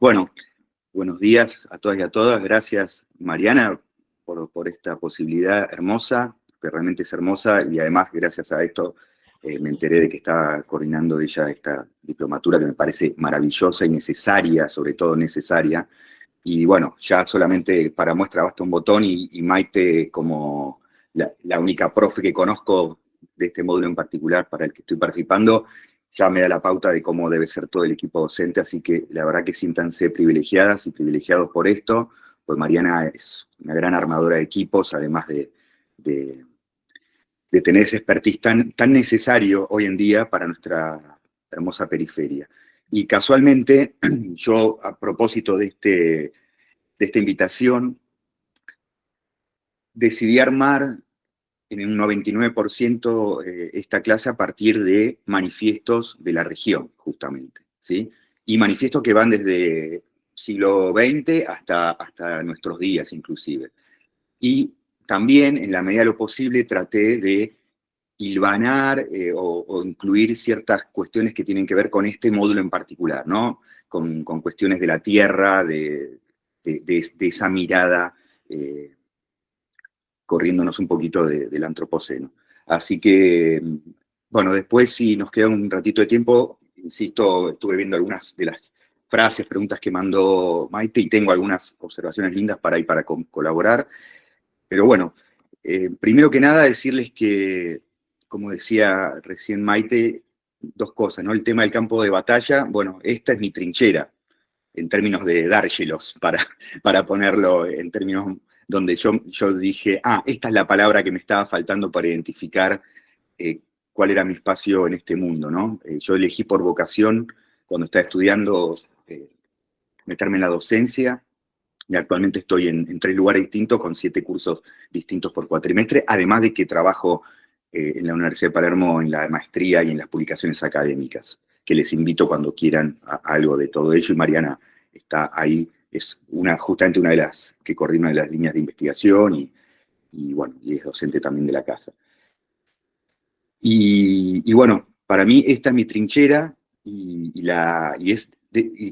Bueno, buenos días a todas y a todas. Gracias, Mariana, por esta posibilidad hermosa, que realmente es hermosa, y además, gracias a esto, me enteré de que está coordinando ella esta diplomatura que me parece maravillosa y necesaria, sobre todo necesaria. Y bueno, ya solamente para muestra basta un botón y Maite, como la única profe que conozco de este módulo en particular para el que estoy participando, ya me da la pauta de cómo debe ser todo el equipo docente, así que la verdad que siéntanse privilegiadas y privilegiados por esto, pues Mariana es una gran armadora de equipos, además de, de tener ese expertise tan necesario hoy en día para nuestra hermosa periferia. Y casualmente, yo a propósito de esta invitación, decidí armar en un 99% esta clase a partir de manifiestos de la región, justamente, ¿sí? Y manifiestos que van desde siglo XX hasta nuestros días, inclusive. Y también, en la medida de lo posible, traté de hilvanar o incluir ciertas cuestiones que tienen que ver con este módulo en particular, ¿no? Con cuestiones de la tierra, de esa mirada corriéndonos un poquito del antropoceno. Así que, bueno, después si nos queda un ratito de tiempo, insisto, estuve viendo algunas de las frases, preguntas que mandó Maite y tengo algunas observaciones lindas para ir para colaborar. Pero bueno, primero que nada decirles que, como decía recién Maite, dos cosas, ¿no? El tema del campo de batalla, bueno, esta es mi trinchera, en términos de dárgelos, para ponerlo en términos donde yo dije, esta es la palabra que me estaba faltando para identificar cuál era mi espacio en este mundo, ¿no? Yo elegí por vocación, cuando estaba estudiando, meterme en la docencia, y actualmente estoy en 3 lugares distintos, con 7 cursos distintos por cuatrimestre, además de que trabajo en la Universidad de Palermo en la maestría y en las publicaciones académicas, que les invito cuando quieran a algo de todo ello, y Mariana está ahí, es justamente una de las que coordina de las líneas de investigación, y bueno, y es docente también de la casa. Y bueno, para mí esta es mi trinchera, y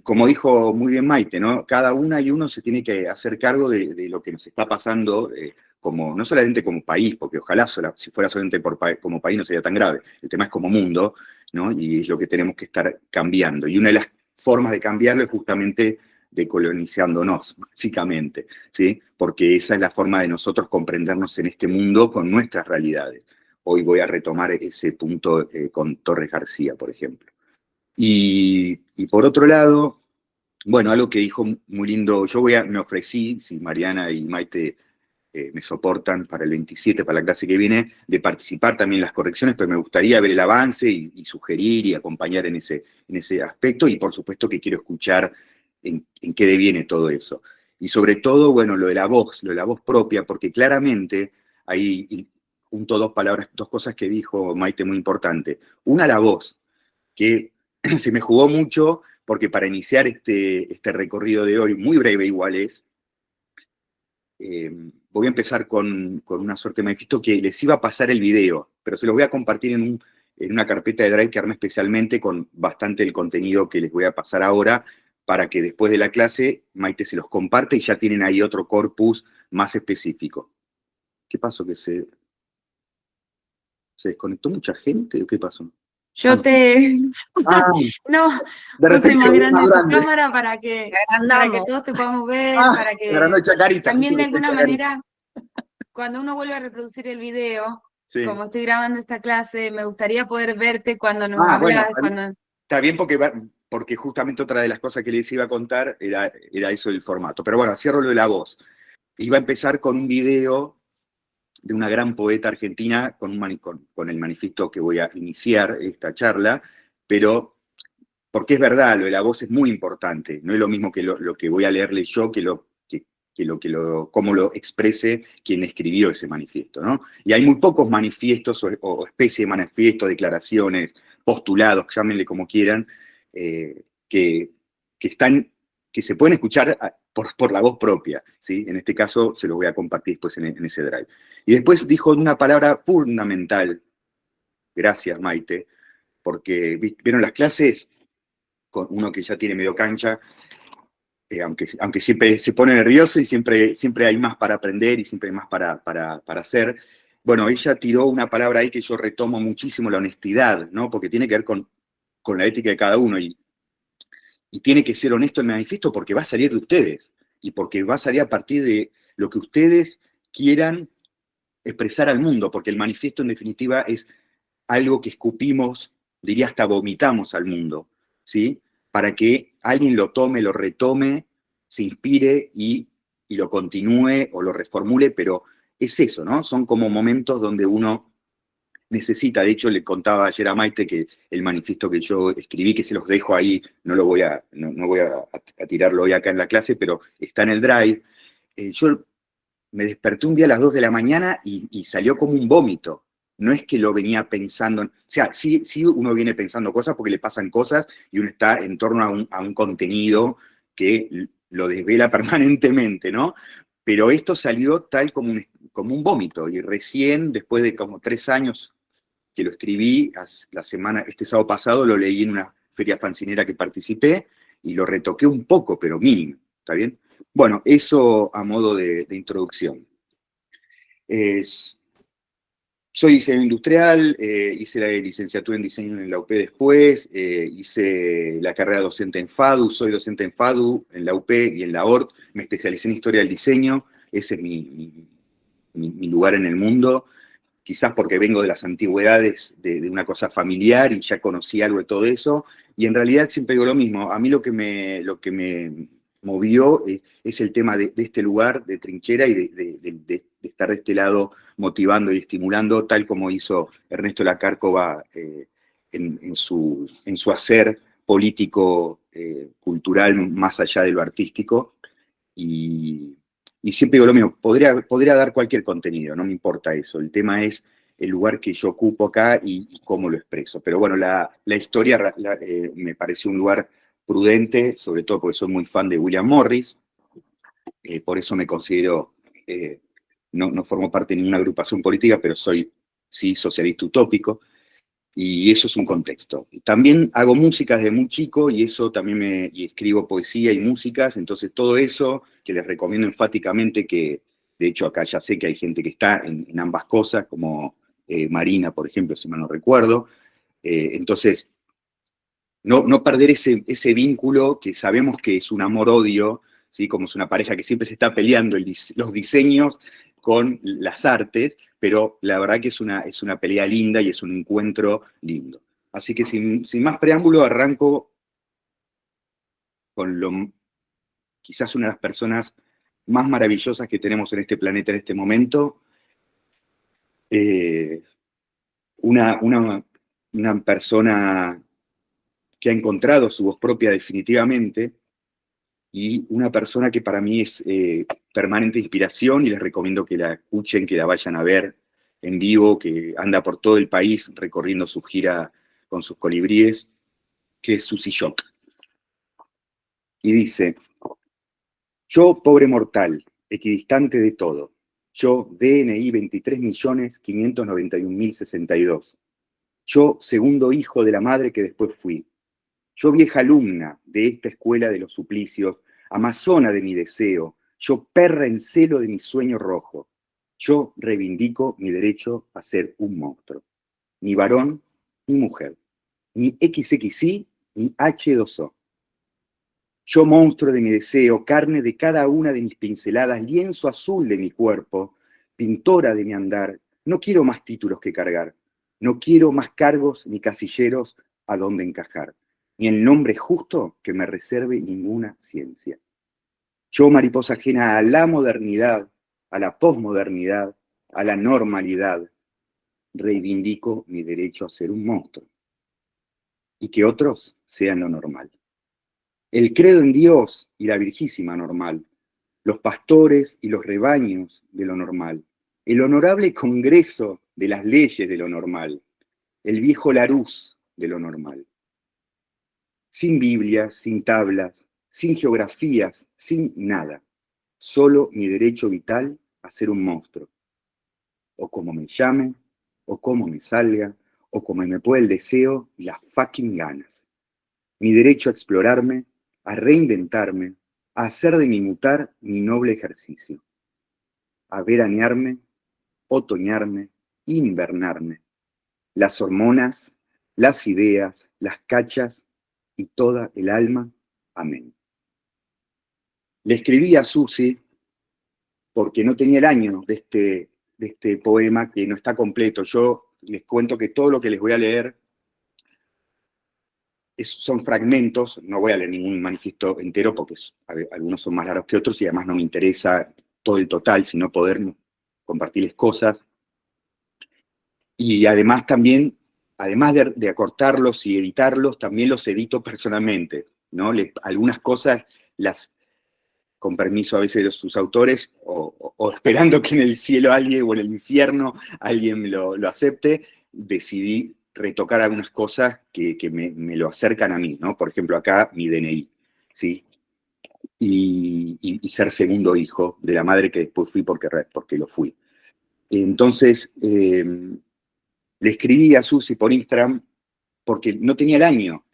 como dijo muy bien Maite, ¿no? Cada una y uno se tiene que hacer cargo de lo que nos está pasando, como, no solamente como país, porque ojalá si fuera solamente como país no sería tan grave, el tema es como mundo, ¿no? Y es lo que tenemos que estar cambiando. Y una de las formas de cambiarlo es justamente decolonizándonos, básicamente, ¿sí? Porque esa es la forma de nosotros comprendernos en este mundo con nuestras realidades. Hoy voy a retomar ese punto con Torres García, por ejemplo. Y por otro lado, bueno, algo que dijo muy lindo, me ofrecí, si Mariana y Maite me soportan para el 27, para la clase que viene, de participar también en las correcciones, pero me gustaría ver el avance y sugerir y acompañar en ese aspecto, y por supuesto que quiero escuchar en qué deviene todo eso. Y sobre todo, bueno, lo de la voz propia, porque claramente hay, junto dos cosas que dijo Maite muy importante. Una, la voz, que se me jugó mucho, porque para iniciar este recorrido de hoy, muy breve igual es, voy a empezar con una suerte de manifiesto que les iba a pasar el video, pero se los voy a compartir en una carpeta de Drive que armé especialmente con bastante del contenido que les voy a pasar ahora, para que después de la clase Maite se los comparte y ya tienen ahí otro corpus más específico. ¿Qué pasó? ¿Se desconectó mucha gente o qué pasó? Yo No. te... Ah, No, de puse repente más lo vi más grande tu grande. cámara para que todos te podamos ver, para Agrandó que Chacarita, justo también que de está alguna Chacarita. manera, cuando uno vuelve a reproducir el video, Sí. como estoy grabando esta clase, me gustaría poder verte cuando nos Bueno, hablas, cuando... está bien porque justamente otra de las cosas que les iba a contar era eso del formato. Pero bueno, cierro lo de la voz. Iba a empezar con un video de una gran poeta argentina con el manifiesto que voy a iniciar esta charla, pero porque es verdad, lo de la voz es muy importante. No es lo mismo que lo que voy a leerle yo cómo lo exprese quien escribió ese manifiesto, ¿no? Y hay muy pocos manifiestos o especie de manifiestos, declaraciones, postulados, llámenle como quieran, que, que, están, que se pueden escuchar por la voz propia, ¿sí? En este caso se lo voy a compartir después en ese drive. Y después dijo una palabra fundamental, gracias Maite, porque vieron las clases, con uno que ya tiene medio cancha, aunque siempre se pone nervioso y siempre hay más para aprender y siempre hay más para hacer. Bueno, ella tiró una palabra ahí que yo retomo muchísimo, la honestidad, ¿no? Porque tiene que ver con la ética de cada uno y tiene que ser honesto el manifiesto porque va a salir de ustedes y porque va a salir a partir de lo que ustedes quieran expresar al mundo, porque el manifiesto en definitiva es algo que escupimos, diría hasta vomitamos al mundo, ¿sí? Para que alguien lo tome, lo retome, se inspire y lo continúe o lo reformule, pero es eso, ¿no? Son como momentos donde uno necesita, de hecho le contaba ayer a Maite que el manifiesto que yo escribí, que se los dejo ahí, no voy a tirarlo hoy acá en la clase, pero está en el Drive. Yo me desperté un día a las 2 de la mañana y salió como un vómito. No es que lo venía pensando, o sea, sí uno viene pensando cosas porque le pasan cosas y uno está en torno a un contenido que lo desvela permanentemente, ¿no? Pero esto salió tal como un vómito y recién, después de como 3 años que lo escribí, este sábado pasado lo leí en una feria fancinera que participé y lo retoqué un poco, pero mínimo, ¿está bien? Bueno, eso a modo de introducción. Soy diseñador industrial, hice la licenciatura en diseño en la UP después, hice la carrera docente en FADU, soy docente en FADU, en la UP y en la ORT, me especialicé en historia del diseño, ese es mi lugar en el mundo, quizás porque vengo de las antigüedades de una cosa familiar y ya conocí algo de todo eso, y en realidad siempre digo lo mismo, a mí lo que me movió es el tema de este lugar de trinchera y de estar de este lado motivando y estimulando, tal como hizo Ernesto Lacárcova en su hacer político, cultural, más allá de lo artístico, y siempre digo lo mismo, podría dar cualquier contenido, no me importa eso, el tema es el lugar que yo ocupo acá y cómo lo expreso. Pero bueno, la historia me pareció un lugar prudente, sobre todo porque soy muy fan de William Morris, por eso me considero, no formo parte de ninguna agrupación política, pero soy, sí, socialista utópico, y eso es un contexto. También hago música desde muy chico y eso también y escribo poesía y músicas, entonces todo eso que les recomiendo enfáticamente que, de hecho acá ya sé que hay gente que está en ambas cosas, como Marina, por ejemplo, si mal no recuerdo, entonces no perder ese vínculo que sabemos que es un amor-odio, ¿sí? Como es una pareja que siempre se está peleando los diseños con las artes, pero la verdad que es una pelea linda y es un encuentro lindo. Así que sin más preámbulo, arranco con quizás una de las personas más maravillosas que tenemos en este planeta en este momento. Una persona que ha encontrado su voz propia definitivamente, y una persona que para mí es permanente inspiración y les recomiendo que la escuchen, que la vayan a ver en vivo, que anda por todo el país recorriendo su gira con sus colibríes, que es Susy Shock. Y dice: yo, pobre mortal, equidistante de todo, yo, DNI 23.591.062, yo, segundo hijo de la madre que después fui, yo, vieja alumna de esta escuela de los suplicios, amazona de mi deseo, yo, perra en celo de mi sueño rojo, yo reivindico mi derecho a ser un monstruo. Ni varón, ni mujer, ni XXI, ni H2O. Yo, monstruo de mi deseo, carne de cada una de mis pinceladas, lienzo azul de mi cuerpo, pintora de mi andar, no quiero más títulos que cargar, no quiero más cargos ni casilleros a donde encajar, ni el nombre justo que me reserve ninguna ciencia. Yo, mariposa ajena a la modernidad, a la posmodernidad, a la normalidad, reivindico mi derecho a ser un monstruo y que otros sean lo normal. El credo en Dios y la Virgísima normal, los pastores y los rebaños de lo normal, el honorable congreso de las leyes de lo normal, el viejo Larús de lo normal. Sin Biblias, sin tablas, sin geografías, sin nada. Solo mi derecho vital a ser un monstruo. O como me llame, o como me salga, o como me pueda el deseo y las fucking ganas. Mi derecho a explorarme, a reinventarme, a hacer de mi mutar mi noble ejercicio, a veranearme, otoñarme, invernarme, las hormonas, las ideas, las cachas y toda el alma. Amén. Le escribí a Susi porque no tenía el año de este poema, que no está completo. Yo les cuento que todo lo que les voy a leer son fragmentos, no voy a leer ningún manifiesto entero porque algunos son más largos que otros y además no me interesa todo el total, sino poder compartirles cosas. Y además también, además de acortarlos y editarlos, también los edito personalmente, ¿no? Algunas cosas las, con permiso a veces de sus autores, o esperando que en el cielo alguien, o en el infierno alguien lo acepte, decidí retocar algunas cosas que me lo acercan a mí, ¿no? Por ejemplo, acá mi DNI, ¿sí? Y ser segundo hijo de la madre que después fui porque lo fui. Entonces, le escribí a Susi por Instagram porque no tenía el año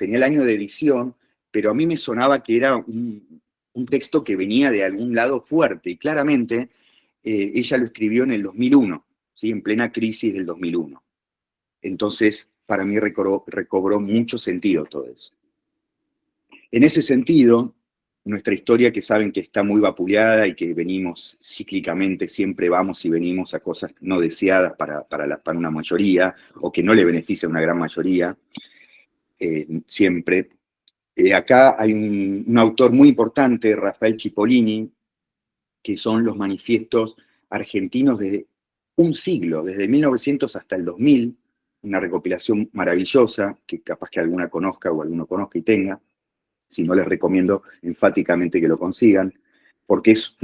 de edición, pero a mí me sonaba que era un texto que venía de algún lado fuerte, y claramente ella lo escribió en el 2001, ¿sí? En plena crisis del 2001. Entonces, para mí recobró mucho sentido todo eso. En ese sentido, nuestra historia, que saben que está muy vapuleada y que venimos cíclicamente, siempre vamos y venimos a cosas no deseadas para una mayoría, o que no le beneficia a una gran mayoría, siempre. Acá hay un autor muy importante, Rafael Cipollini, que son los manifiestos argentinos de un siglo, desde 1900 hasta el 2000, una recopilación maravillosa, que capaz que alguna conozca o alguno conozca y tenga. Si no, les recomiendo enfáticamente que lo consigan, porque es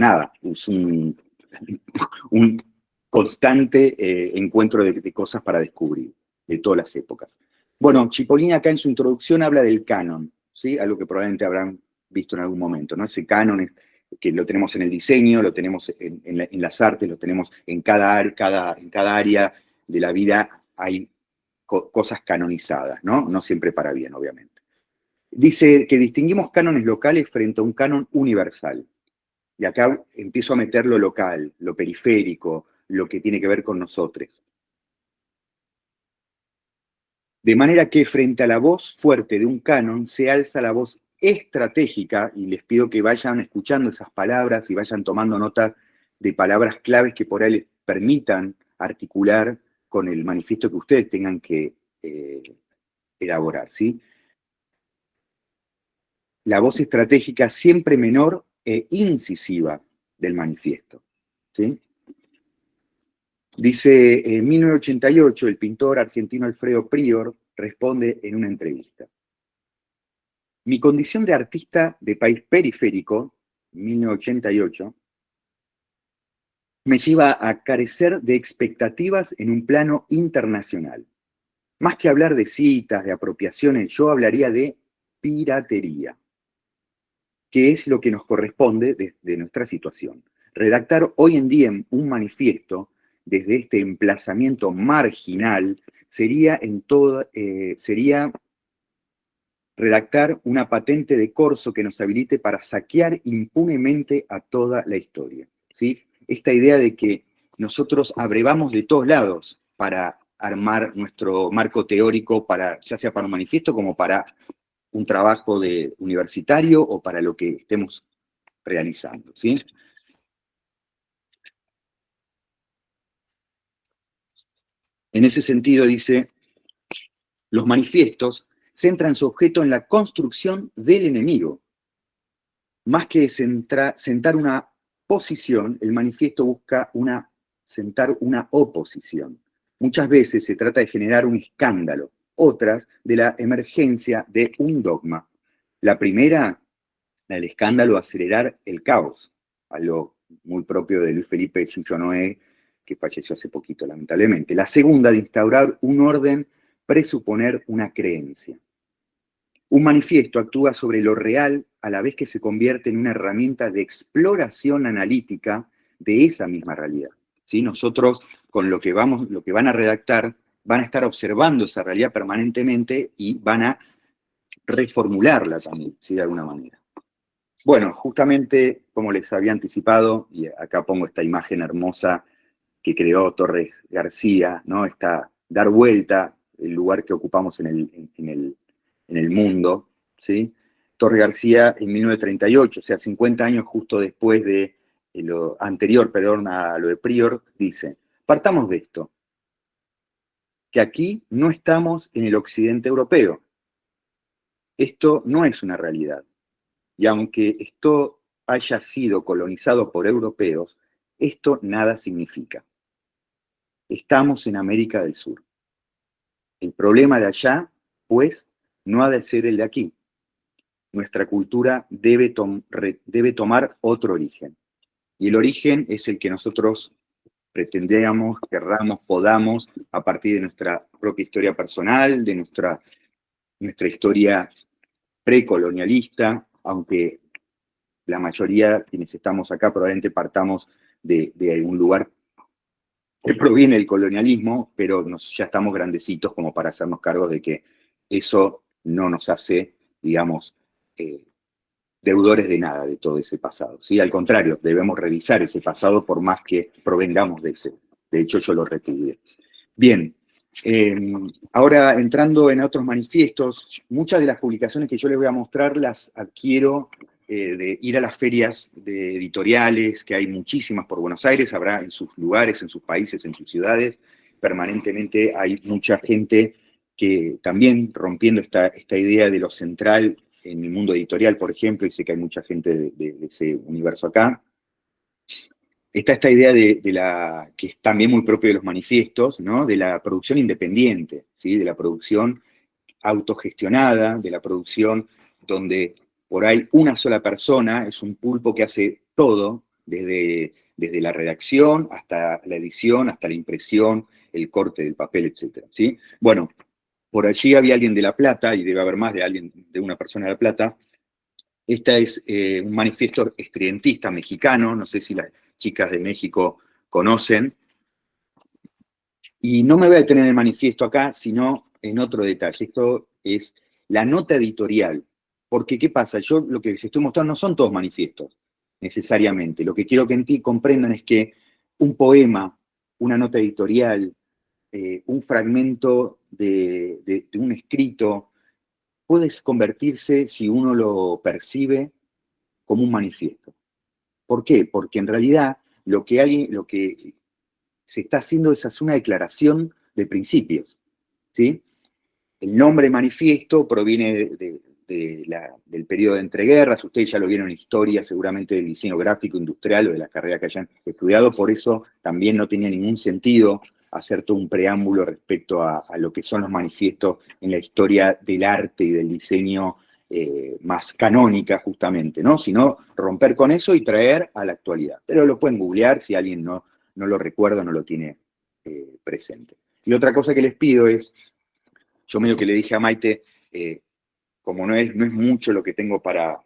un constante encuentro de cosas para descubrir, de todas las épocas. Bueno, Cipollini acá en su introducción habla del canon, ¿sí? Algo que probablemente habrán visto en algún momento, ¿no? Ese canon que lo tenemos en el diseño, lo tenemos en las artes, lo tenemos en cada área de la vida. Hay cosas canonizadas, ¿no? No siempre para bien, obviamente. Dice que distinguimos cánones locales frente a un canon universal. Y acá empiezo a meter lo local, lo periférico, lo que tiene que ver con nosotros. De manera que frente a la voz fuerte de un canon se alza la voz estratégica, y les pido que vayan escuchando esas palabras y vayan tomando nota de palabras claves que por ahí les permitan articular con el manifiesto que ustedes tengan que elaborar, ¿sí? La voz estratégica siempre menor e incisiva del manifiesto, ¿sí? Dice, en 1988, el pintor argentino Alfredo Prior responde en una entrevista: mi condición de artista de país periférico, 1988, me lleva a carecer de expectativas en un plano internacional. Más que hablar de citas, de apropiaciones, yo hablaría de piratería, que es lo que nos corresponde desde nuestra situación. Redactar hoy en día un manifiesto desde este emplazamiento marginal sería redactar una patente de corso que nos habilite para saquear impunemente a toda la historia, ¿sí? Esta idea de que nosotros abrevamos de todos lados para armar nuestro marco teórico, ya sea para un manifiesto como para un trabajo universitario o para lo que estemos realizando, ¿sí? En ese sentido, dice, los manifiestos centran su objeto en la construcción del enemigo. Más que sentar una posición, el manifiesto busca sentar una oposición. Muchas veces se trata de generar un escándalo, otras de la emergencia de un dogma. La primera, la del escándalo, acelerar el caos, algo muy propio de Luis Felipe Chucho Noé, que falleció hace poquito, lamentablemente. La segunda, de instaurar un orden, presuponer una creencia. Un manifiesto actúa sobre lo real a la vez que se convierte en una herramienta de exploración analítica de esa misma realidad, ¿sí? Nosotros, con lo que van a redactar, van a estar observando esa realidad permanentemente y van a reformularla también, ¿sí? De alguna manera. Bueno, justamente como les había anticipado, y acá pongo esta imagen hermosa que creó Torres García, ¿no? Dar vuelta el lugar que ocupamos en el mundo, ¿sí? Torres García en 1938, o sea, 50 años justo después de lo anterior, perdón, a lo de Prior, dice, partamos de esto, que aquí no estamos en el occidente europeo. Esto no es una realidad. Y aunque esto haya sido colonizado por europeos, esto nada significa. Estamos en América del Sur. El problema de allá, pues, no ha de ser el de aquí. Nuestra cultura debe tomar otro origen. Y el origen es el que nosotros pretendamos, querramos, podamos, a partir de nuestra propia historia personal, de nuestra historia precolonialista, aunque la mayoría de quienes estamos acá probablemente partamos de algún lugar que proviene del colonialismo, pero ya estamos grandecitos como para hacernos cargo de que eso no nos hace, digamos, eh, deudores de nada de todo ese pasado. ¿Sí? Al contrario, debemos revisar ese pasado por más que provengamos de ese. De hecho, yo lo repudié. Bien, ahora entrando en otros manifiestos, muchas de las publicaciones que yo les voy a mostrar las adquiero de ir a las ferias de editoriales, que hay muchísimas por Buenos Aires, habrá en sus lugares, en sus países, en sus ciudades, permanentemente hay mucha gente que también rompiendo esta idea de lo central en el mundo editorial, por ejemplo, y sé que hay mucha gente de ese universo acá, está esta idea que es también muy propio de los manifiestos, ¿no? De la producción independiente, ¿sí? De la producción autogestionada, de la producción donde por ahí una sola persona es un pulpo que hace todo, desde la redacción hasta la edición, hasta la impresión, el corte del papel, etc. ¿Sí? Bueno, por allí había alguien de La Plata, y debe haber más de una persona de La Plata. Este es un manifiesto estridentista mexicano, no sé si las chicas de México conocen, y no me voy a detener en el manifiesto acá, sino en otro detalle. Esto es la nota editorial. Porque, ¿qué pasa? Yo lo que les estoy mostrando no son todos manifiestos, necesariamente. Lo que quiero que en ti comprendan es que un poema, una nota editorial, un fragmento de un escrito, puede convertirse, si uno lo percibe, como un manifiesto. ¿Por qué? Porque en realidad lo que se está haciendo es hacer una declaración de principios, ¿sí? El nombre manifiesto proviene del periodo de entreguerras, ustedes ya lo vieron en historia seguramente del diseño gráfico industrial o de la carrera que hayan estudiado, por eso también no tenía ningún sentido hacer todo un preámbulo respecto a lo que son los manifiestos en la historia del arte y del diseño más canónica justamente, ¿no? Sino romper con eso y traer a la actualidad. Pero lo pueden googlear si alguien no lo recuerda, no lo tiene presente. Y otra cosa que les pido es, yo medio que le dije a Maite, como no es mucho lo que tengo para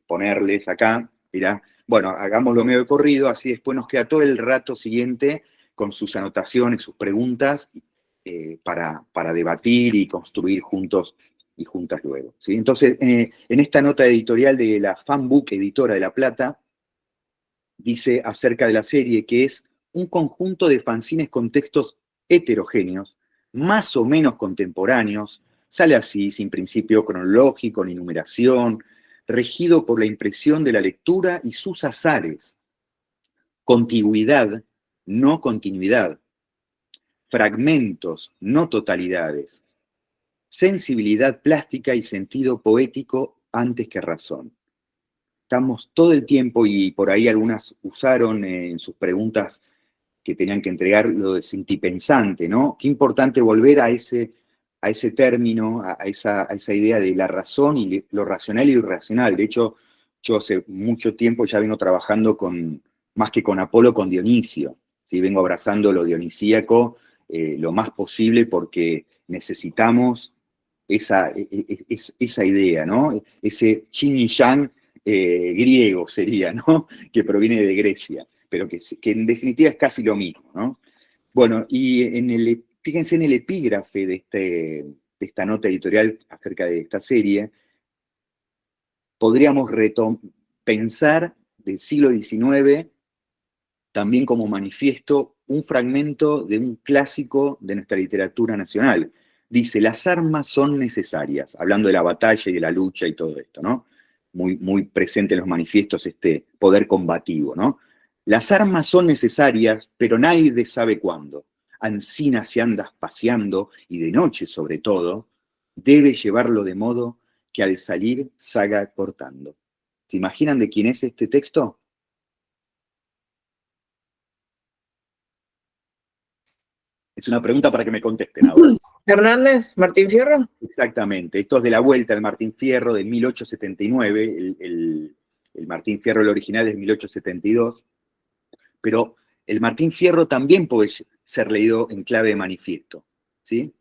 ponerles acá, mirá, bueno, hagámoslo medio de corrido, así después nos queda todo el rato siguiente con sus anotaciones, sus preguntas, para debatir y construir juntos y juntas luego. ¿Sí? Entonces, en esta nota editorial de la Fanbook Editora de La Plata, dice acerca de la serie que es un conjunto de fanzines con textos heterogéneos, más o menos contemporáneos, sale así, sin principio cronológico ni numeración, regido por la impresión de la lectura y sus azares, contigüidad, no continuidad, fragmentos, no totalidades, sensibilidad plástica y sentido poético antes que razón. Estamos todo el tiempo, y por ahí algunas usaron en sus preguntas que tenían que entregar lo de sentipensante, ¿no? Qué importante volver a ese término, a esa idea de la razón y lo racional y lo irracional. De hecho, yo hace mucho tiempo ya vengo trabajando más que con Apolo, con Dionisio. ¿Sí? Vengo abrazando lo dionisíaco lo más posible porque necesitamos esa idea, ¿no? Ese yin y yang griego sería, ¿no? Que proviene de Grecia, pero que en definitiva es casi lo mismo, ¿no? Bueno, y fíjense en el epígrafe de esta nota editorial acerca de esta serie, podríamos pensar del siglo XIX también como manifiesto un fragmento de un clásico de nuestra literatura nacional. Dice, las armas son necesarias, hablando de la batalla y de la lucha y todo esto, ¿no? Muy, muy presente en los manifiestos este poder combativo, ¿no? Las armas son necesarias, pero nadie sabe cuándo. Ancina si andas paseando, y de noche sobre todo, debe llevarlo de modo que al salir salga cortando. ¿Se imaginan de quién es este texto? Es una pregunta para que me contesten ahora. Hernández, Martín Fierro. Exactamente. Esto es de la vuelta del Martín Fierro de 1879. El Martín Fierro, el original, es de 1872. Pero el Martín Fierro también puede ser leído en clave de manifiesto, ¿sí?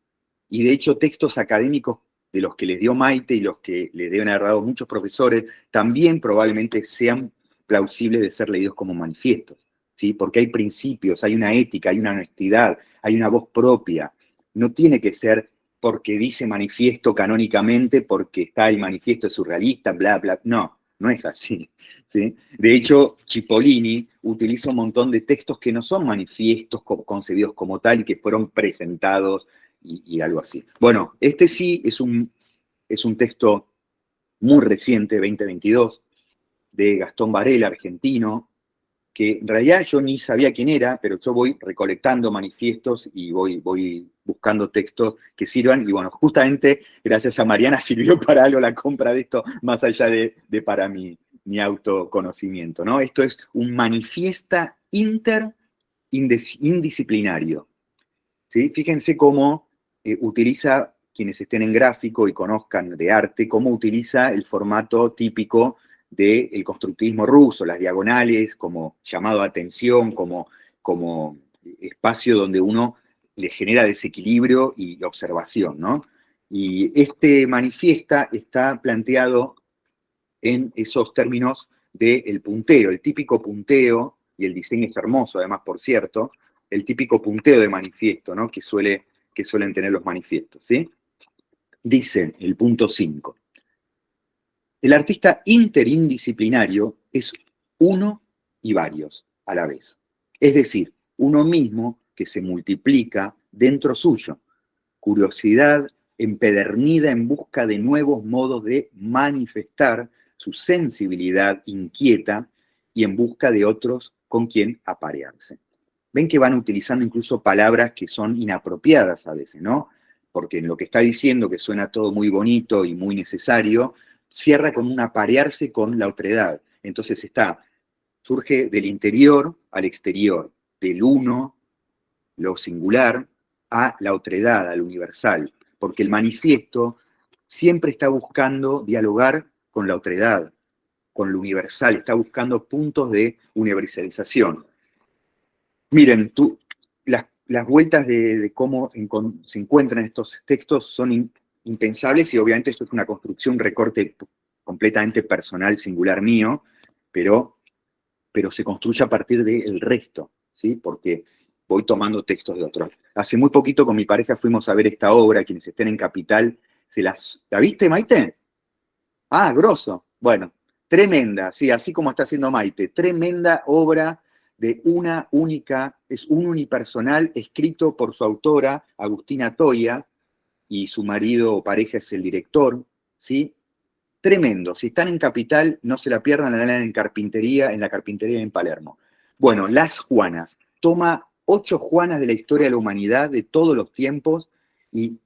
Y de hecho, textos académicos de los que les dio Maite y los que les deben haber dado muchos profesores, también probablemente sean plausibles de ser leídos como manifiestos, ¿sí? Porque hay principios, hay una ética, hay una honestidad, hay una voz propia. No tiene que ser porque dice manifiesto canónicamente, porque está el manifiesto surrealista, bla, bla. No, no es así, ¿sí? De hecho, Cipollini utiliza un montón de textos que no son manifiestos concebidos como tal y que fueron presentados y algo así. Bueno, este sí es un texto muy reciente, 2022, de Gastón Varela, argentino, que en realidad yo ni sabía quién era, pero yo voy recolectando manifiestos y voy buscando textos que sirvan, y bueno, justamente gracias a Mariana sirvió para algo la compra de esto, más allá de para mi autoconocimiento, ¿no? Esto es un manifiesta indisciplinario, ¿sí? Fíjense cómo utiliza, quienes estén en gráfico y conozcan de arte, cómo utiliza el formato típico del constructivismo ruso, las diagonales como llamado a atención, como espacio donde uno le genera desequilibrio y observación, ¿no? Y este manifiesta está planteado en esos términos del punteo, el típico punteo, y el diseño es hermoso además, por cierto, el típico punteo de manifiesto, ¿no? que suelen tener los manifiestos, ¿sí? Dice el punto 5. El artista interindisciplinario es uno y varios a la vez. Es decir, uno mismo que se multiplica dentro suyo. Curiosidad empedernida en busca de nuevos modos de manifestar su sensibilidad inquieta y en busca de otros con quien aparearse. Ven que van utilizando incluso palabras que son inapropiadas a veces, ¿no? Porque en lo que está diciendo, que suena todo muy bonito y muy necesario, cierra con un aparearse con la otredad. Entonces surge del interior al exterior, del uno, lo singular, a la otredad, al universal, porque el manifiesto siempre está buscando dialogar con la otredad, con lo universal, está buscando puntos de universalización. Miren, las vueltas de cómo se encuentran estos textos son impensables, y obviamente esto es una construcción, un recorte completamente personal, singular mío, pero se construye a partir del resto, ¿sí? Porque voy tomando textos de otros. Hace muy poquito con mi pareja fuimos a ver esta obra, quienes estén en Capital, ¿la viste, Maite? Ah, grosso. Bueno, tremenda, sí, así como está haciendo Maite, tremenda obra de una única, es un unipersonal escrito por su autora, Agustina Toya, y su marido o pareja es el director, ¿sí? Tremendo. Si están en Capital, no se la pierdan, la dan en la carpintería en Palermo. Bueno, Las Juanas. Toma 8 Juanas de la historia de la humanidad, de todos los tiempos, y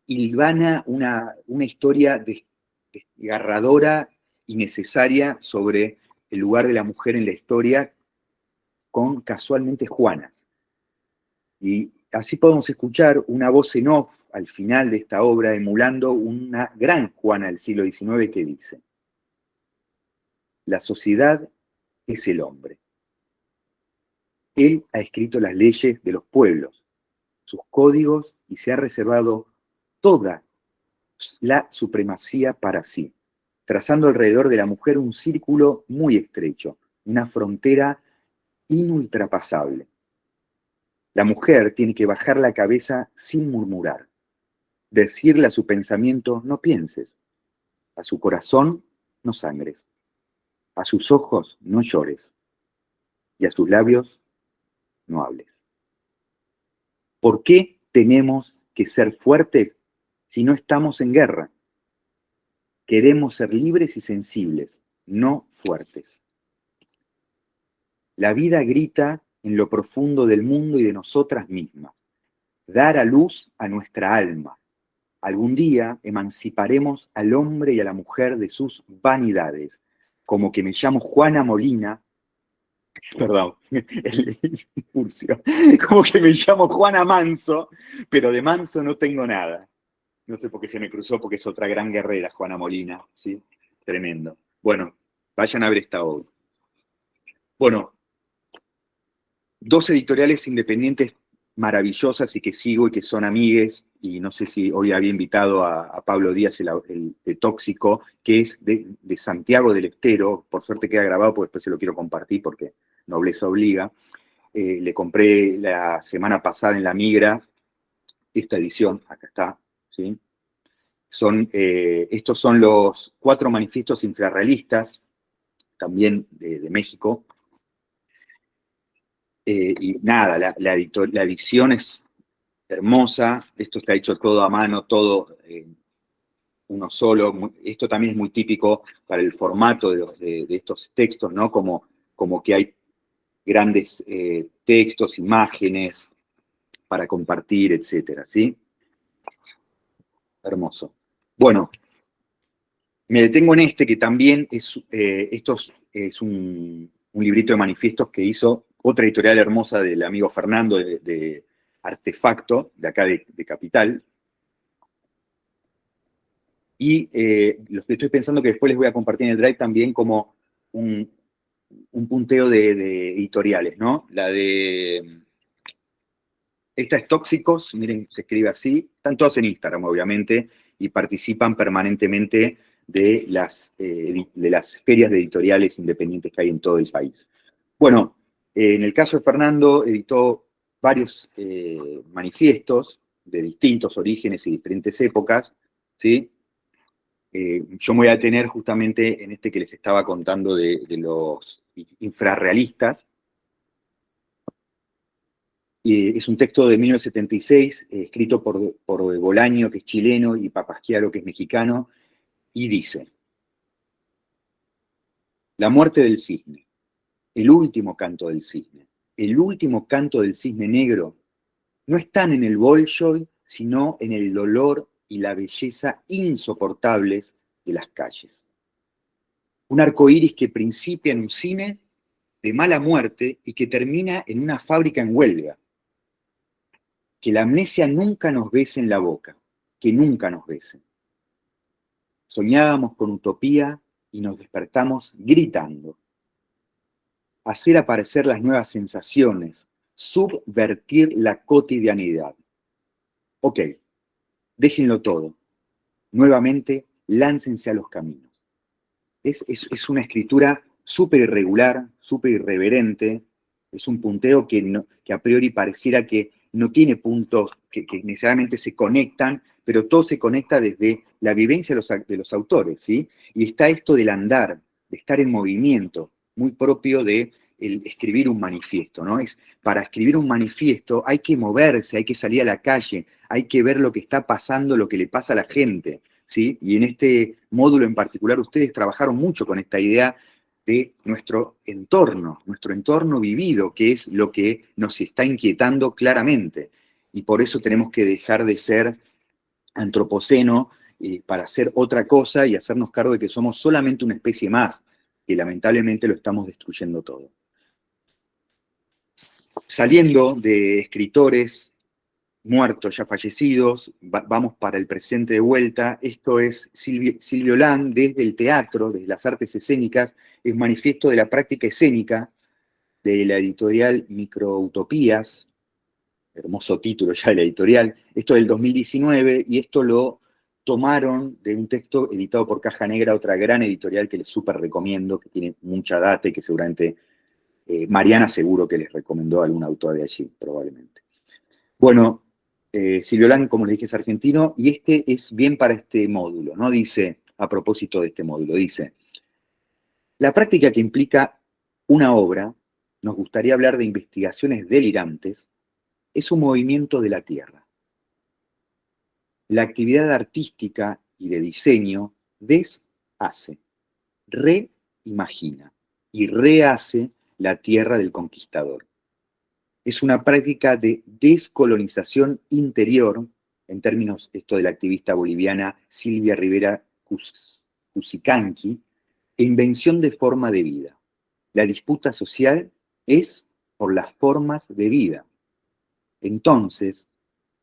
hilvana una historia desgarradora y necesaria sobre el lugar de la mujer en la historia, con casualmente Juanas. Y así podemos escuchar una voz en off al final de esta obra, emulando una gran Juana del siglo XIX que dice: la sociedad es el hombre. Él ha escrito las leyes de los pueblos, sus códigos, y se ha reservado toda la supremacía para sí, trazando alrededor de la mujer un círculo muy estrecho, una frontera inultrapasable. La mujer tiene que bajar la cabeza sin murmurar, decirle a su pensamiento: no pienses, a su corazón: no sangres. A sus ojos no llores, y a sus labios no hables. ¿Por qué tenemos que ser fuertes si no estamos en guerra? Queremos ser libres y sensibles, no fuertes. La vida grita en lo profundo del mundo y de nosotras mismas. Dar a luz a nuestra alma. Algún día emanciparemos al hombre y a la mujer de sus vanidades. Como que me llamo Juana Molina, perdón, el Furcio, como que me llamo Juana Manso, pero de manso no tengo nada. No sé por qué se me cruzó, porque es otra gran guerrera, Juana Molina, ¿sí? Tremendo. Bueno, vayan a ver esta obra. Bueno, dos editoriales independientes maravillosas y que sigo y que son amigues, y no sé si hoy había invitado a Pablo Díaz, el de Tóxico, que es de Santiago del Estero. Por suerte queda grabado, porque después se lo quiero compartir porque nobleza obliga. Le compré la semana pasada en La Migra esta edición, acá está, ¿sí? Estos son los 4 manifiestos infrarrealistas, también de México. Y nada, la edición es hermosa. Esto está hecho todo a mano, todo uno solo. Esto también es muy típico para el formato de estos textos, ¿no? Como que hay grandes textos, imágenes para compartir, etcétera, ¿sí? Hermoso. Bueno, me detengo en este, que también es un librito de manifiestos que hizo otra editorial hermosa del amigo Fernando de Artefacto, de acá de Capital. Y lo que estoy pensando que después les voy a compartir en el Drive también como un punteo de editoriales, ¿no? Esta es Tóxicos, miren, se escribe así. Están todas en Instagram, obviamente, y participan permanentemente de las ferias de editoriales independientes que hay en todo el país. Bueno, en el caso de Fernando, editó varios manifiestos de distintos orígenes y diferentes épocas, ¿sí? Yo me voy a detener justamente en este que les estaba contando de los infrarrealistas. Es un texto de 1976, escrito por Bolaño, que es chileno, y Papasquiaro, que es mexicano, y dice: la muerte del cisne, el último canto del cisne, el último canto del cisne negro, no están en el Bolshoi, sino en el dolor y la belleza insoportables de las calles. Un arco iris que principia en un cine de mala muerte y que termina en una fábrica en huelga. Que la amnesia nunca nos bese en la boca, que nunca nos bese. Soñábamos con utopía y nos despertamos gritando. Hacer aparecer las nuevas sensaciones, subvertir la cotidianidad. Ok, déjenlo todo. Nuevamente, láncense a los caminos. Es una escritura súper irregular, súper irreverente. Es un punteo que a priori pareciera que no tiene puntos que necesariamente se conectan, pero todo se conecta desde la vivencia de los autores, ¿sí? Y está esto del andar, de estar en movimiento, muy propio de el escribir un manifiesto, ¿no? Para escribir un manifiesto hay que moverse, hay que salir a la calle, hay que ver lo que está pasando, lo que le pasa a la gente, ¿sí? Y en este módulo en particular ustedes trabajaron mucho con esta idea de nuestro entorno vivido, que es lo que nos está inquietando claramente. Y por eso tenemos que dejar de ser antropoceno para hacer otra cosa y hacernos cargo de que somos solamente una especie más, que lamentablemente lo estamos destruyendo todo. Saliendo de escritores muertos, ya fallecidos, vamos para el presente de vuelta. Esto es Silvio Lang, desde el teatro, desde las artes escénicas, es manifiesto de la práctica escénica de la editorial Microutopías, hermoso título ya de la editorial, esto del 2019, y esto lo tomaron de un texto editado por Caja Negra, otra gran editorial que les súper recomiendo, que tiene mucha data y que seguramente Mariana seguro que les recomendó a algún autor de allí, probablemente. Bueno, Silvio Lang, como les dije, es argentino, y este es bien para este módulo, ¿no? Dice, a propósito de este módulo, dice: La práctica que implica una obra, nos gustaría hablar de investigaciones delirantes, es un movimiento de la tierra. La actividad artística y de diseño deshace, reimagina y rehace la tierra del conquistador. Es una práctica de descolonización interior, en términos esto de la activista boliviana Silvia Rivera Cusicanqui, e invención de forma de vida. La disputa social es por las formas de vida. Entonces,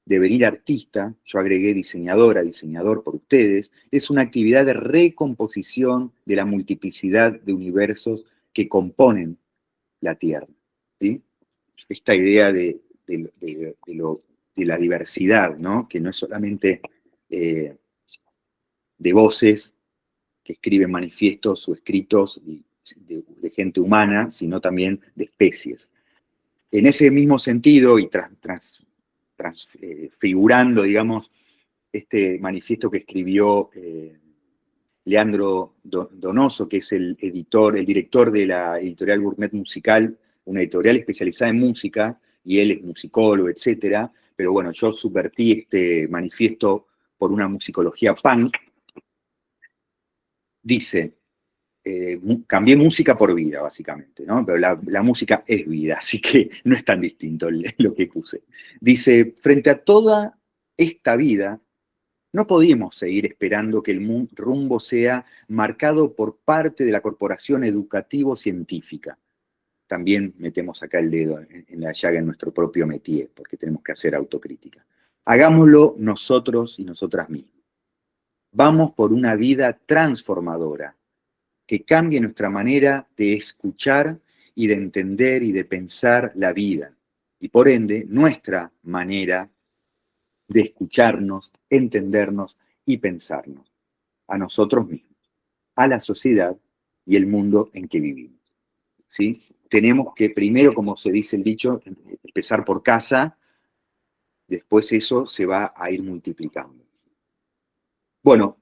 devenir artista, yo agregué diseñadora, diseñador por ustedes, es una actividad de recomposición de la multiplicidad de universos que componen la Tierra, ¿sí? Esta idea de la diversidad, ¿no? Que no es solamente de voces que escriben manifiestos o escritos de gente humana, sino también de especies. En ese mismo sentido, y transfigurando, digamos, este manifiesto que escribió Leandro Donoso, que es el director de la editorial Gourmet Musical, una editorial especializada en música, y él es musicólogo, etcétera, pero bueno, yo subvertí este manifiesto por una musicología punk. Dice, cambié música por vida, básicamente, ¿no? Pero la música es vida, así que no es tan distinto lo que puse. Dice, frente a toda esta vida, no podíamos seguir esperando que el rumbo sea marcado por parte de la corporación educativo-científica. También metemos acá el dedo en la llaga en nuestro propio métier, porque tenemos que hacer autocrítica. Hagámoslo nosotros y nosotras mismas. Vamos por una vida transformadora, que cambie nuestra manera de escuchar y de entender y de pensar la vida, y por ende nuestra manera de escucharnos, entendernos y pensarnos, a nosotros mismos, a la sociedad y el mundo en que vivimos. ¿Sí? Tenemos que primero, como se dice el dicho, empezar por casa, después eso se va a ir multiplicando. Bueno,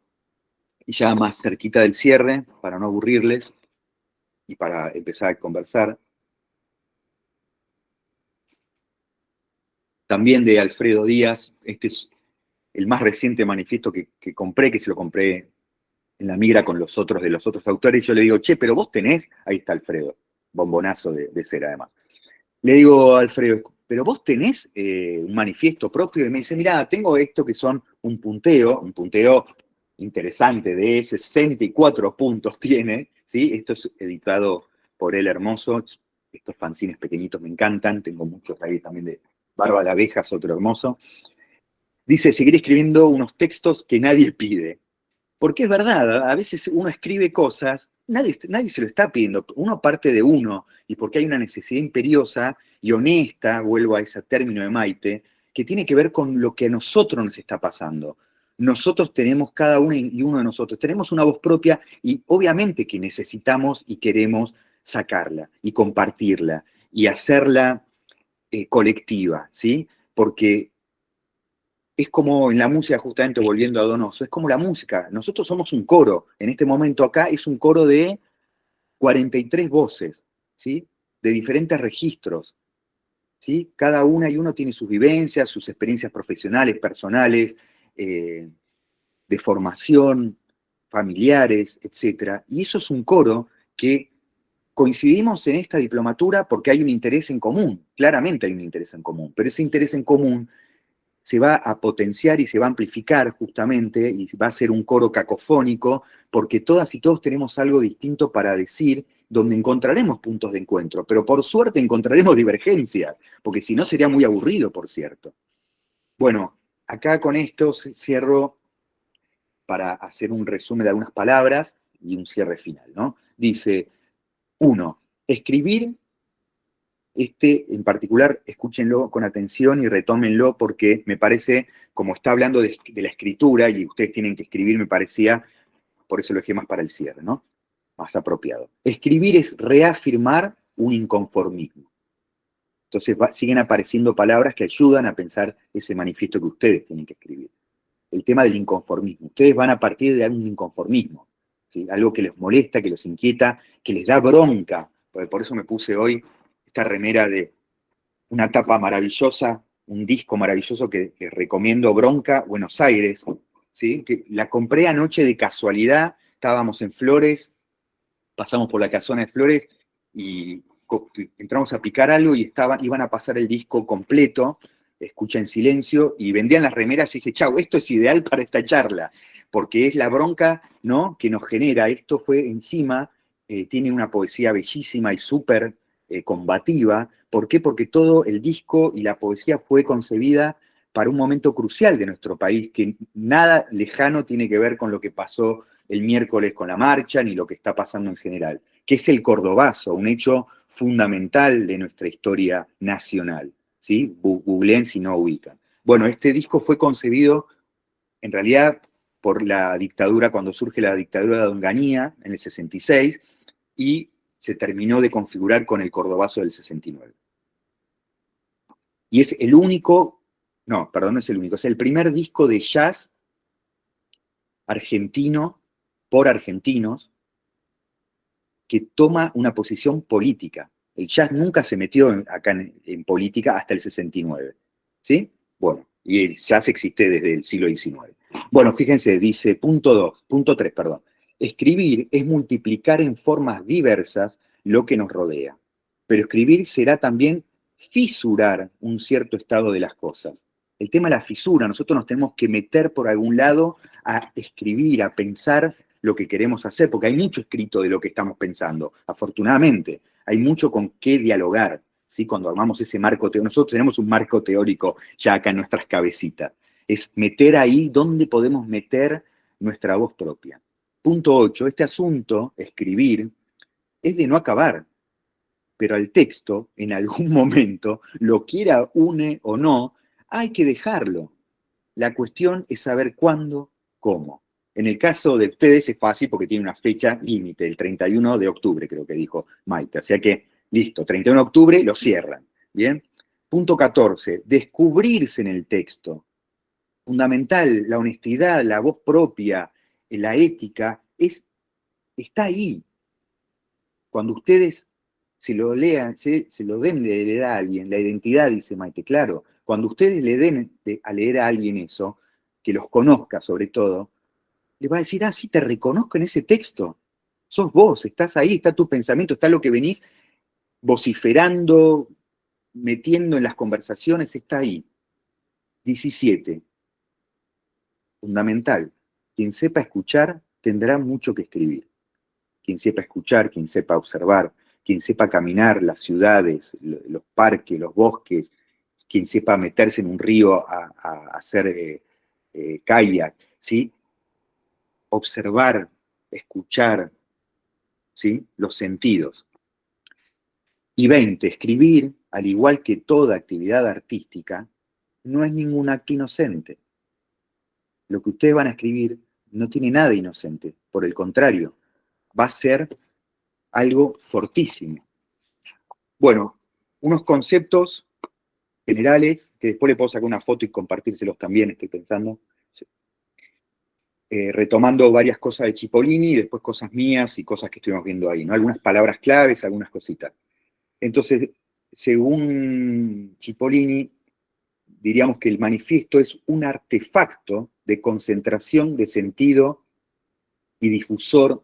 y ya más cerquita del cierre, para no aburrirles y para empezar a conversar, también de Alfredo Díaz, este es el más reciente manifiesto que compré, que se lo compré en la migra con los otros autores, y yo le digo, che, pero vos tenés, ahí está Alfredo, bombonazo de cera además. Le digo a Alfredo, pero vos tenés un manifiesto propio, y me dice, mirá, tengo esto que son un punteo interesante de 64 puntos tiene, ¿sí? Esto es editado por él hermoso, estos fanzines pequeñitos me encantan, tengo muchos ahí también de Barba de Abejas, otro hermoso. Dice, seguir escribiendo unos textos que nadie pide. Porque es verdad, a veces uno escribe cosas, nadie se lo está pidiendo, uno parte de uno, y porque hay una necesidad imperiosa y honesta, vuelvo a ese término de Maite, que tiene que ver con lo que a nosotros nos está pasando. Nosotros tenemos, cada uno y uno de nosotros, tenemos una voz propia y obviamente que necesitamos y queremos sacarla y compartirla y hacerla colectiva, ¿sí? Porque es como en la música, justamente volviendo a Donoso, es como la música. Nosotros somos un coro. En este momento acá es un coro de 43 voces, ¿sí? De diferentes registros, ¿sí? Cada una y uno tiene sus vivencias, sus experiencias profesionales, personales, de formación, familiares, etc. Y eso es un coro que coincidimos en esta diplomatura porque hay un interés en común. Claramente hay un interés en común, pero ese interés en común se va a potenciar y se va a amplificar justamente, y va a ser un coro cacofónico, porque todas y todos tenemos algo distinto para decir, donde encontraremos puntos de encuentro, pero por suerte encontraremos divergencias, porque si no sería muy aburrido, por cierto. Bueno, acá con esto cierro para hacer un resumen de algunas palabras y un cierre final, ¿no? Dice, 1, escribir. En particular, escúchenlo con atención y retómenlo porque me parece, como está hablando de la escritura y ustedes tienen que escribir, me parecía, por eso lo dejé más para el cierre, ¿no? Más apropiado. Escribir es reafirmar un inconformismo. Entonces siguen apareciendo palabras que ayudan a pensar ese manifiesto que ustedes tienen que escribir. El tema del inconformismo. Ustedes van a partir de un inconformismo. ¿sí? Algo que les molesta, que los inquieta, que les da bronca. Por eso me puse hoy esta remera de una tapa maravillosa, un disco maravilloso que recomiendo, Bronca, Buenos Aires, ¿sí? Que la compré anoche de casualidad, estábamos en Flores, pasamos por la casona de Flores y entramos a picar algo y iban a pasar el disco completo, Escucha en Silencio, y vendían las remeras y dije, chau, esto es ideal para esta charla, porque es la bronca, ¿no?, que nos genera. Esto fue encima, tiene una poesía bellísima y súper combativa. ¿Por qué? Porque todo el disco y la poesía fue concebida para un momento crucial de nuestro país, que nada lejano tiene que ver con lo que pasó el miércoles con la marcha, ni lo que está pasando en general, que es el Cordobazo, un hecho fundamental de nuestra historia nacional, ¿sí? Googleen si no ubican. Bueno, este disco fue concebido, en realidad, por la dictadura, cuando surge la dictadura de Onganía, en el 66, y se terminó de configurar con el Cordobazo del 69. Y es el único, no, perdón, no es el único, es el primer disco de jazz argentino, por argentinos, que toma una posición política. El jazz nunca se metió acá en política hasta el 69, ¿sí? Bueno, y el jazz existe desde el siglo XIX. Bueno, fíjense, dice punto 3, perdón. Escribir es multiplicar en formas diversas lo que nos rodea, pero escribir será también fisurar un cierto estado de las cosas. El tema de la fisura, nosotros nos tenemos que meter por algún lado a escribir, a pensar lo que queremos hacer, porque hay mucho escrito de lo que estamos pensando, afortunadamente, hay mucho con qué dialogar, ¿sí? Cuando armamos ese marco teórico, nosotros tenemos un marco teórico ya acá en nuestras cabecitas, es meter ahí donde podemos meter nuestra voz propia. Punto 8, este asunto, escribir, es de no acabar, pero al texto, en algún momento, lo quiera une o no, hay que dejarlo. La cuestión es saber cuándo, cómo. En el caso de ustedes es fácil porque tiene una fecha límite, el 31 de octubre, creo que dijo Maite. O sea que, listo, 31 de octubre lo cierran. ¿Bien? Punto 14, descubrirse en el texto. Fundamental, la honestidad, la voz propia, la ética, está ahí. Cuando ustedes se lo lean, se lo den de leer a alguien, la identidad, dice Maite, claro, cuando ustedes le den a leer a alguien eso, que los conozca sobre todo, le va a decir, ah, sí, te reconozco en ese texto, sos vos, estás ahí, está tu pensamiento, está lo que venís vociferando, metiendo en las conversaciones, está ahí. 17. Fundamental, quien sepa escuchar tendrá mucho que escribir. Quien sepa escuchar, quien sepa observar, quien sepa caminar las ciudades, los parques, los bosques, quien sepa meterse en un río a hacer kayak, ¿sí? Observar, escuchar, ¿sí? Los sentidos. Y 20, escribir, al igual que toda actividad artística, no es ningún acto inocente. Lo que ustedes van a escribir no tiene nada de inocente, por el contrario, va a ser algo fortísimo. Bueno, unos conceptos generales, que después le puedo sacar una foto y compartírselos también, estoy pensando. Retomando varias cosas de Cipollini y después cosas mías y cosas que estuvimos viendo ahí, ¿no? Algunas palabras claves, algunas cositas. Entonces, según Cipollini, diríamos que el manifiesto es un artefacto de concentración de sentido y difusor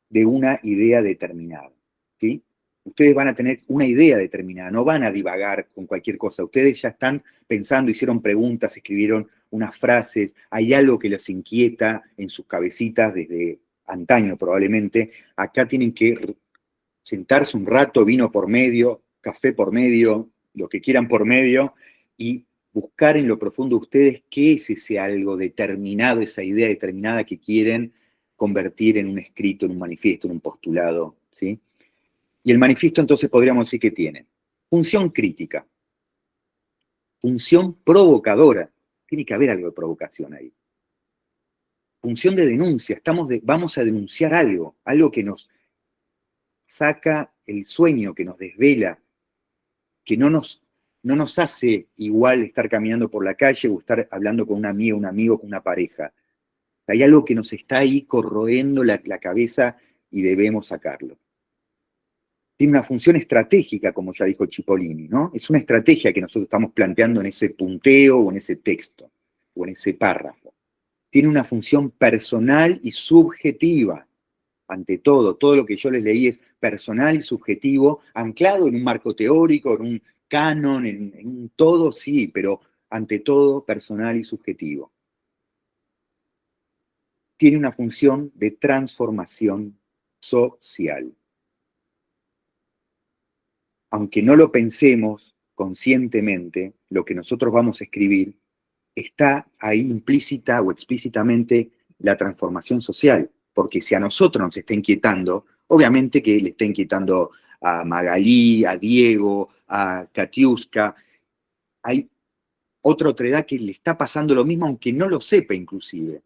de una idea determinada, ¿sí? Ustedes van a tener una idea determinada, no van a divagar con cualquier cosa. Ustedes ya están pensando, hicieron preguntas, escribieron unas frases, hay algo que les inquieta en sus cabecitas desde antaño probablemente. Acá tienen que sentarse un rato, vino por medio, café por medio, lo que quieran por medio, y buscar en lo profundo de ustedes qué es ese algo determinado, esa idea determinada que quieren convertir en un escrito, en un manifiesto, en un postulado, ¿sí? Y el manifiesto entonces podríamos decir que tiene función crítica, función provocadora, tiene que haber algo de provocación ahí. Función de denuncia, vamos a denunciar algo, algo que nos saca el sueño, que nos desvela, que no nos hace igual estar caminando por la calle o estar hablando con una amiga, un amigo, con una pareja. Hay algo que nos está ahí corroendo la cabeza y debemos sacarlo. Tiene una función estratégica, como ya dijo Cipollini, ¿no? Es una estrategia que nosotros estamos planteando en ese punteo o en ese texto, o en ese párrafo. Tiene una función personal y subjetiva. Ante todo lo que yo les leí es personal y subjetivo, anclado en un marco teórico, en un canon, en un todo, sí, pero ante todo personal y subjetivo. Tiene una función de transformación social. Aunque no lo pensemos conscientemente, lo que nosotros vamos a escribir, está ahí implícita o explícitamente la transformación social. Porque si a nosotros nos está inquietando, obviamente que le está inquietando a Magalí, a Diego, a Katiuska, hay otra otredad que le está pasando lo mismo, aunque no lo sepa inclusive,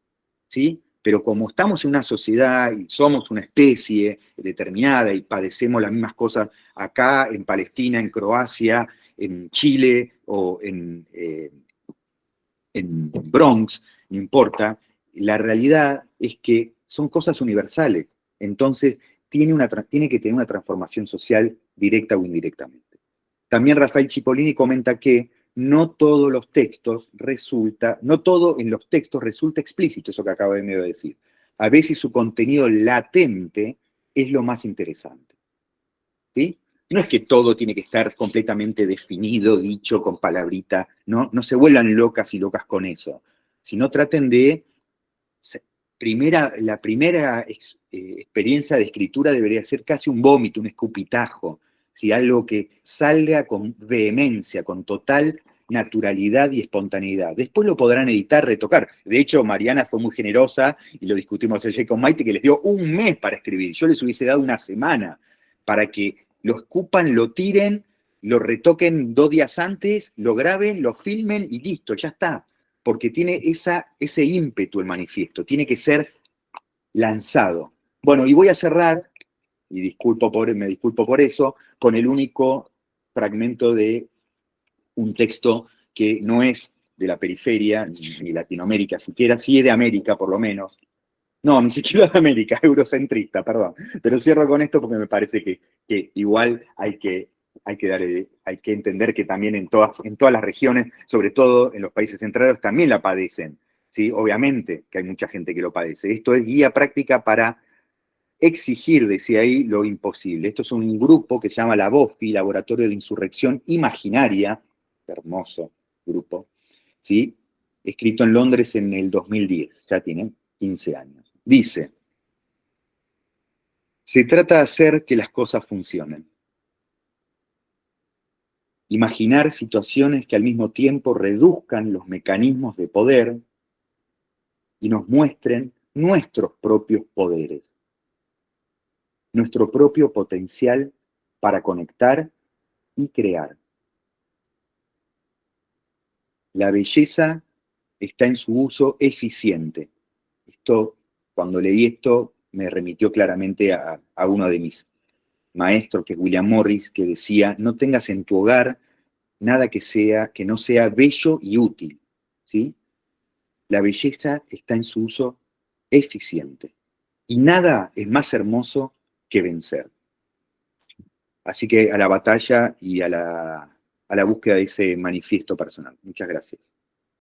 ¿sí? Pero como estamos en una sociedad y somos una especie determinada y padecemos las mismas cosas acá, en Palestina, en Croacia, en Chile o en Bronx, no importa, la realidad es que son cosas universales. Entonces, tiene que tener una transformación social directa o indirectamente. También Rafael Cipollini comenta que no todos los textos no todo en los textos resulta explícito, eso que acabo de decir. A veces su contenido latente es lo más interesante. ¿Sí? No es que todo tiene que estar completamente definido, dicho con palabrita, no se vuelvan locas y locas con eso, sino traten de, la primera experiencia de escritura debería ser casi un vómito, un escupitajo, ¿sí? Algo que salga con vehemencia, con total naturalidad y espontaneidad. Después lo podrán editar, retocar. De hecho, Mariana fue muy generosa, y lo discutimos ayer con Maite, que les dio un mes para escribir. Yo les hubiese dado una semana para que lo escupan, lo tiren, lo retoquen 2 días antes, lo graben, lo filmen y listo, ya está. Porque tiene ese ímpetu el manifiesto, tiene que ser lanzado. Bueno, y voy a cerrar, y me disculpo por eso, con el único fragmento de un texto que no es de la periferia, ni Latinoamérica siquiera, sí es de América por lo menos. No, ni siquiera de América, eurocentrista, perdón. Pero cierro con esto porque me parece que igual hay que entender que también en todas las regiones, sobre todo en los países centrales, también la padecen. ¿Sí? Obviamente que hay mucha gente que lo padece. Esto es guía práctica para exigir, decía ahí, lo imposible. Esto es un grupo que se llama la BOFI, Laboratorio de Insurrección Imaginaria, hermoso grupo, ¿sí? Escrito en Londres en el 2010, ya tiene 15 años. Dice: se trata de hacer que las cosas funcionen. Imaginar situaciones que al mismo tiempo reduzcan los mecanismos de poder y nos muestren nuestros propios poderes, nuestro propio potencial para conectar y crear. La belleza está en su uso eficiente. Cuando leí esto, me remitió claramente a uno de mis maestros, que es William Morris, que decía: no tengas en tu hogar nada que no sea bello y útil, ¿sí? La belleza está en su uso eficiente. Y nada es más hermoso que vencer. Así que a la batalla y a la búsqueda de ese manifiesto personal. Muchas gracias.